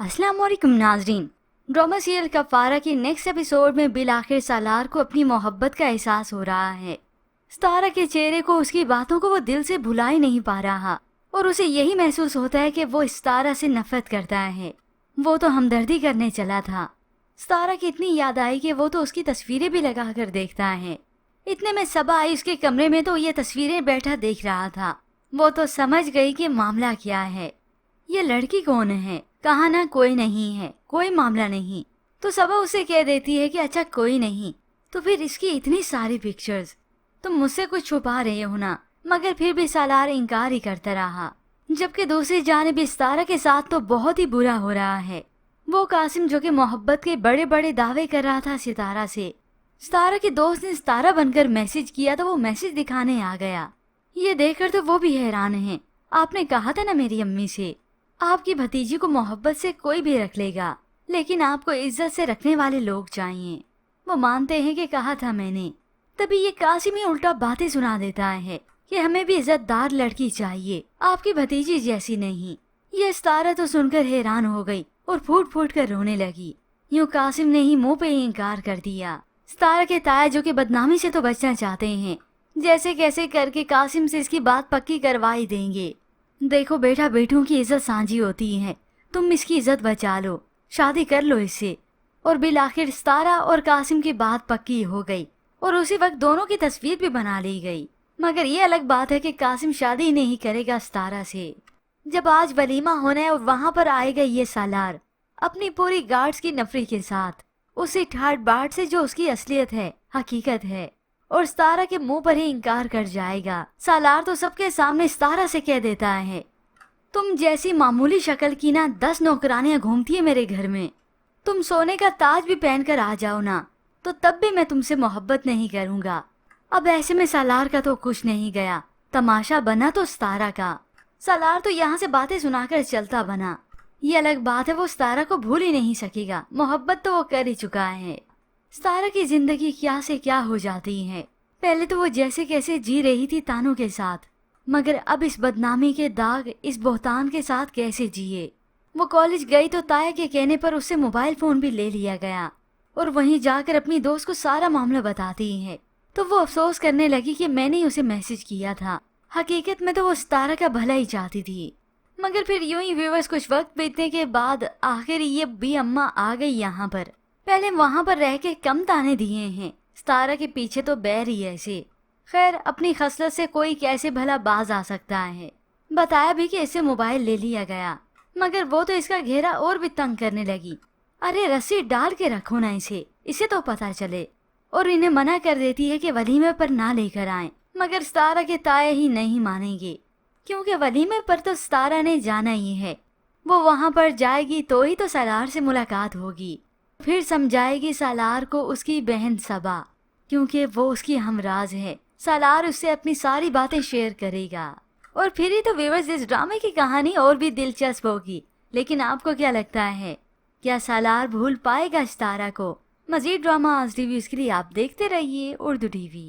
अस्सलाम वालेकुम नाजरीन। ड्रामा सीरियल कफारा के नेक्स्ट एपिसोड में बिल आखिर सालार को अपनी मोहब्बत का एहसास हो रहा है। सतारा के चेहरे को, उसकी बातों को वो दिल से भुला ही नहीं पा रहा और उसे यही महसूस होता है कि वो सतारा से नफरत करता है। वो तो हमदर्दी करने चला था। सतारा की इतनी याद आई कि वो तो उसकी तस्वीरें भी लगा कर देखता है। इतने में सबा आई उसके कमरे में तो ये तस्वीरें बैठा देख रहा था। वो तो समझ गई कि मामला क्या है। ये लड़की कौन है? कहा ना कोई नहीं है, कोई मामला नहीं। तो सबा उसे कह देती है कि अच्छा कोई नहीं, तो फिर इसकी इतनी सारी पिक्चर्स, तुम मुझसे कुछ छुपा रहे हो ना। मगर फिर भी सालार इनकार ही करता रहा। जबकि दूसरी जानिब सतारा के साथ तो बहुत ही बुरा हो रहा है। वो कासिम जो कि मोहब्बत के बड़े बड़े दावे कर रहा था सितारा से, सतारा के दोस्त ने सतारा बनकर मैसेज किया तो वो मैसेज दिखाने आ गया। ये देखकर तो वो भी हैरान है। आपने कहा था ना मेरी अम्मी से, आपकी भतीजी को मोहब्बत से कोई भी रख लेगा, लेकिन आपको इज्जत से रखने वाले लोग चाहिए। वो मानते हैं कि कहा था मैंने। तभी ये कासिम ही उल्टा बातें सुना देता है कि हमें भी इज्जतदार लड़की चाहिए, आपकी भतीजी जैसी नहीं। ये सतारा तो सुनकर हैरान हो गई और फूट फूट कर रोने लगी। यूँ कासिम ने ही मुंह पे ही इनकार कर दिया। सतारा के ताया जो कि बदनामी से तो बचना चाहते हैं, जैसे कैसे करके कासिम से इसकी बात पक्की करवाई देंगे। देखो बेटा, बेटों की इज्जत सांझी होती है, तुम इसकी इज्जत बचा लो, शादी कर लो इससे। और बिल आखिर सतारा और कासिम की बात पक्की हो गई और उसी वक्त दोनों की तस्वीर भी बना ली गई। मगर ये अलग बात है कि कासिम शादी नहीं करेगा सतारा से। जब आज वलीमा होना है और वहाँ पर आएगा ये सालार अपनी पूरी गार्ड्स की नफरी के साथ, उसी ठाट बाट से जो उसकी असलियत है, हकीकत है, और सतारा के मुंह पर ही इनकार कर जाएगा। सालार तो सबके सामने सतारा से कह देता है, तुम जैसी मामूली शक्ल की ना 10 नौकरानियां घूमती है मेरे घर में, तुम सोने का ताज भी पहनकर आ जाओ ना, तो तब भी मैं तुमसे मोहब्बत नहीं करूंगा। अब ऐसे में सालार का तो कुछ नहीं गया, तमाशा बना तो सतारा का। सालार तो यहाँ से बातें सुनाकर चलता बना। ये अलग बात है वो सतारा को भूल ही नहीं सकेगा, मोहब्बत तो वो कर ही चुका है। सतारा की जिंदगी क्या से क्या हो जाती है। पहले तो वो जैसे कैसे जी रही थी तानों के साथ, मगर अब इस बदनामी के दाग, इस बोहतान के साथ कैसे जिए। वो कॉलेज गई तो ताया के कहने पर उससे मोबाइल फोन भी ले लिया गया और वहीं जाकर अपनी दोस्त को सारा मामला बताती है। तो वो अफसोस करने लगी कि मैंने ही उसे मैसेज किया था। हकीकत में तो वो सतारा का भला ही चाहती थी। मगर फिर यूं ही व्यूअर्स कुछ वक्त बीतने के बाद आखिर ये भी अम्मा आ गई यहाँ पर। पहले वहाँ पर रह के कम ताने दिए हैं, सतारा के पीछे तो बैर ही ऐसे। खैर, अपनी खसलत से कोई कैसे भला बाज आ सकता है। बताया भी कि इसे मोबाइल ले लिया गया, मगर वो तो इसका घेरा और भी तंग करने लगी। अरे रस्सी डाल के रखो ना इसे तो पता चले। और इन्हें मना कर देती है कि वलीमे पर ना लेकर आए, मगर सतारा के ताए ही नहीं मानेंगे, क्योंकि वलीमे पर तो सतारा ने जाना ही है। वो वहाँ पर जाएगी तो ही तो सालार से मुलाकात होगी। फिर समझाएगी सालार को उसकी बहन सबा, क्योंकि वो उसकी हमराज है। सालार उससे अपनी सारी बातें शेयर करेगा और फिर ही तो व्यूअर्स इस ड्रामे की कहानी और भी दिलचस्प होगी। लेकिन आपको क्या लगता है, क्या सालार भूल पाएगा सतारा को? मजीद ड्रामा रिव्यूज के लिए आप देखते रहिए उर्दू टीवी।